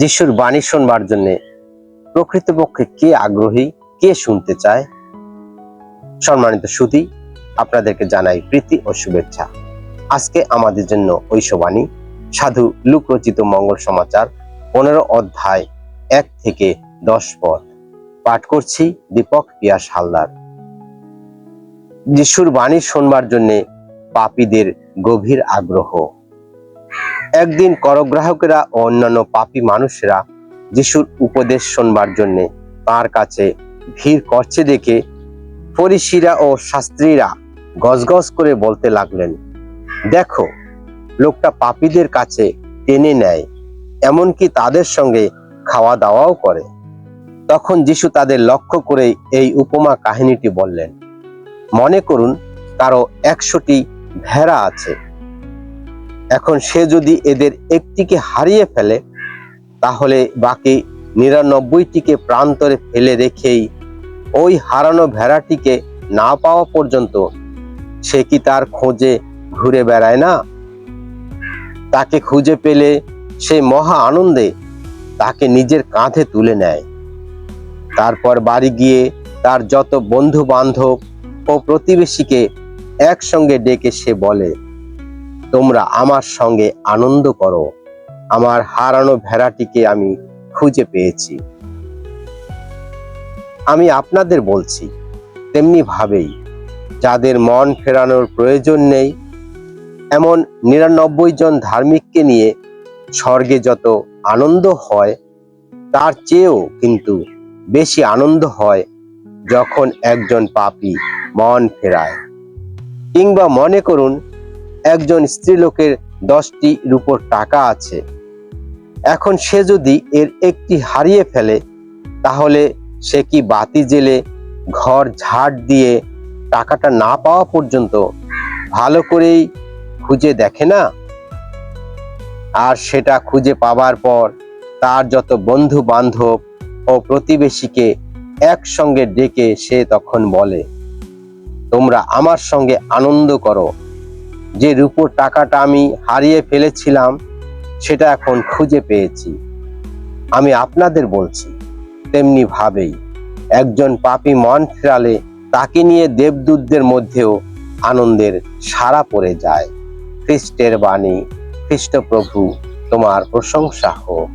যিশুর বাণী শুনবার জন্য প্রকৃতপক্ষে কে আগ্রহী, কে শুনতে চায়? সম্মানিত সুধী, আপনাদেরকে জানাই প্রীতি ও শুভেচ্ছা। আজকে আমাদের জন্য ঐশবাণী সাধু লুক রচিত মঙ্গল সমাচার 15 অধ্যায় 1 থেকে 10 পদ পাঠ করছি। দীপক পিয়াস হালদার। যিশুর বাণী শুনবার জন্য পাপীদের গভীর আগ্রহ। একদিন করগ্রাহকেরা ও অন্যান্য পাপী মানুষেরা যিশুর উপদেশ শুনবার জন্য তার কাছে ভিড় করছে দেখে ফরিসিরা ও শাস্ত্রীরা গজগজ করে বলতে লাগলেন, দেখো, লোকটা পাপীদের কাছে টেনে নেয়, এমনকি তাদের সঙ্গে খাওয়া দাওয়াও করে। তখন যিশু তাদের লক্ষ্য করে এই উপমা কাহিনীটি বললেন। মনে করুন, কারো 100টি ভেড়া আছে। এখন সে যদি এদের একটিকে হারিয়ে ফেলে, তাহলে বাকি 99টিকে প্রান্তরে ফেলে রেখেই ওই হারানো ভেড়াটিকে না পাওয়া পর্যন্ত সে কি তার খোঁজে ঘুরে বেড়ায় না? তাকে খুঁজে পেলে সে মহা আনন্দে তাকে নিজের কাঁধে তুলে নেয়। তারপর বাড়ি গিয়ে তার যত বন্ধু বান্ধব ও প্রতিবেশীকে একসঙ্গে ডেকে সে বলে, তোমরা আমার সঙ্গে আনন্দ করো, আমার হারানো ভেড়াটিকে আমি খুঁজে পেয়েছি। আমি আপনাদের বলছি, তেমনি ভাবেই যাদের মন ফেরানোর প্রয়োজন নেই, এমন 99 জন ধার্মিককে নিয়ে স্বর্গে যত আনন্দ হয়, তার চেয়েও কিন্তু বেশি আনন্দ হয় যখন একজন পাপী মন ফেরায়। কিংবা মনে করুন, একজন স্ত্রীলোকের 10টি রূপোর টাকা আছে। এখন সে যদি এর একটি হারিয়ে ফেলে, তাহলে সে কি বাতি জেলে ঘর ঝাড় দিয়ে টাকাটা না পাওয়া পর্যন্ত ভালো করেই খুঁজে দেখে না? আর সেটা খুঁজে পাবার পর তার যত বন্ধু বান্ধব ও প্রতিবেশীকে একসঙ্গে ডেকে সে তখন বলে, তোমরা আমার সঙ্গে আনন্দ করো, যে রূপোর টাকাটা আমি হারিয়ে ফেলেছিলাম সেটা এখন খুঁজে পেয়েছি। আমি আপনাদের বলছি, তেমনি ভাবেই একজন পাপী মন ফেরালে তাকে নিয়ে দেবদূতদের মধ্যেও আনন্দের সাড়া পড়ে যায়। খ্রিস্টের বাণী। খ্রিস্ট প্রভু তোমার প্রশংসা হোক।